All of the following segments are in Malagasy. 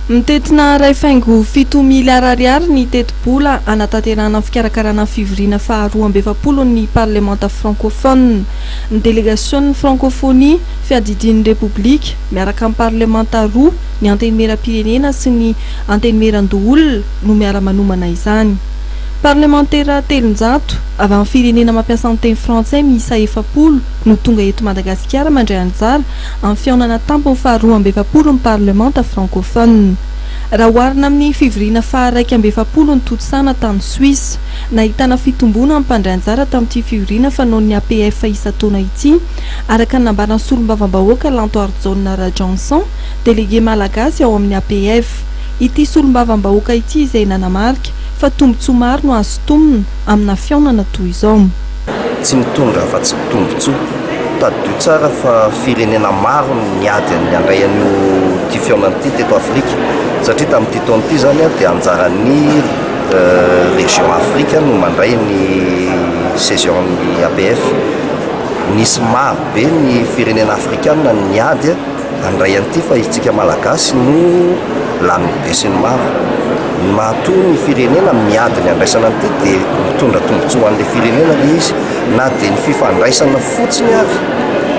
Mitetina ray faingo 7 miliara ariary ny teti-bola anatanterahana fikarakarana fivoriana faharoa amby 70 ny parlementa francophone. Ny délégation francophonie fiadidian'ny république miaraka amin'ny parlementa roa ny antenimera-pirenena sy ny antenimera-ndoholona no miara-manomana izany. Parlementaire telonjato avy amin'ny firenena mampiasa ny teny frantsay miisa 70 no tonga eto Madagasikara mandray anjara amin'ny fihaonana tampony faharoa amby 70 ny parlementa francophone. Raha oharina amin'ny fivoriana faha-1 amby 70 ny totosana tany Suisse, nahitana fitomboana amin'ny mpandray anjara tamin'ity fivoriana fanaon'ny APF isan-taona ity, araka ny nambaran'ny solombavam-bahoaka Lantoir John Rajanson, délégué malagasy ao amin'ny APF. Ity solombavam-bahoaka ity izay nanamarika fa tombotsoa maro no azo tomina amina fihaonana toy izao. Tsy mitondra fa tsy tombotsoa. Tadidio tsara fa firenena maro niady ny andray an'io ty fihaonana ity teto Afrika. Satria tamin'ity taona ity zany dia anjaran'ny région Afrika no mandray ny session-ny APF. Nisy maro be ny firenena afrikanina niady andray an'ity fa isika malagasy no lany be sy ny maro. Matoa ny firenena miady ny andraisana an'ity dia mitondra tombotsoa an'ilay firenena ilay izy, na dia ny fifandraisana fotsiny avy,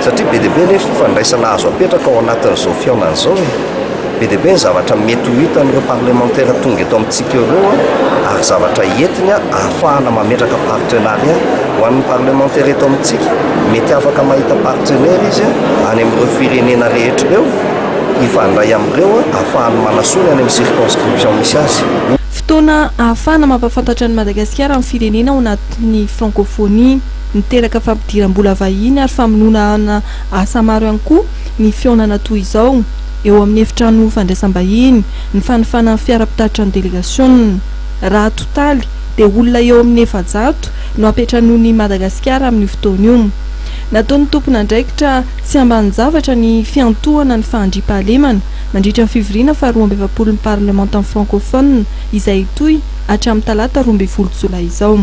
satria be dia be ny fifandraisana azo apetraka ao anatin'izao fihaonana izao. Be dia be ny zavatra mety ho hitan'ireo parlementaire tonga eto amintsika ireo ary zavatra entiny ahafahana mametraka partenariat ho an'ny parlementaire eto amintsika. Mety afaka mahita partenaire izy any amin'ireo firenena rehetra ireo, ifandray amin'ireo ahafahany manasony any amin'ny circonscription misy azy. Fotoana ahafahana mampafantatra ny Madagasikara amin'ny firenena ao anatin'ny francophonie, niteraka fampidiram-bola vahiny ary famonoana asa maro ihany koa ny fihaonana toy izao. Eo amin'ny efitrano fandraisam-bahiny, ny fanofanan'ny fiara-pitatitra ny délégation. Raha totaly dia olona eo amin'ny 700 no apetrano'ny Madagasikara amin'ny fotoana io. Nataon'ny tompon'andraikitra tsy ambany zavatra ny fiantohana ny fahandriam-pahalemana mandritra ny fivoriana faharoa amby 70 ny parlementa francophone izay toy hatramin'ny talata 12 Jolay izao.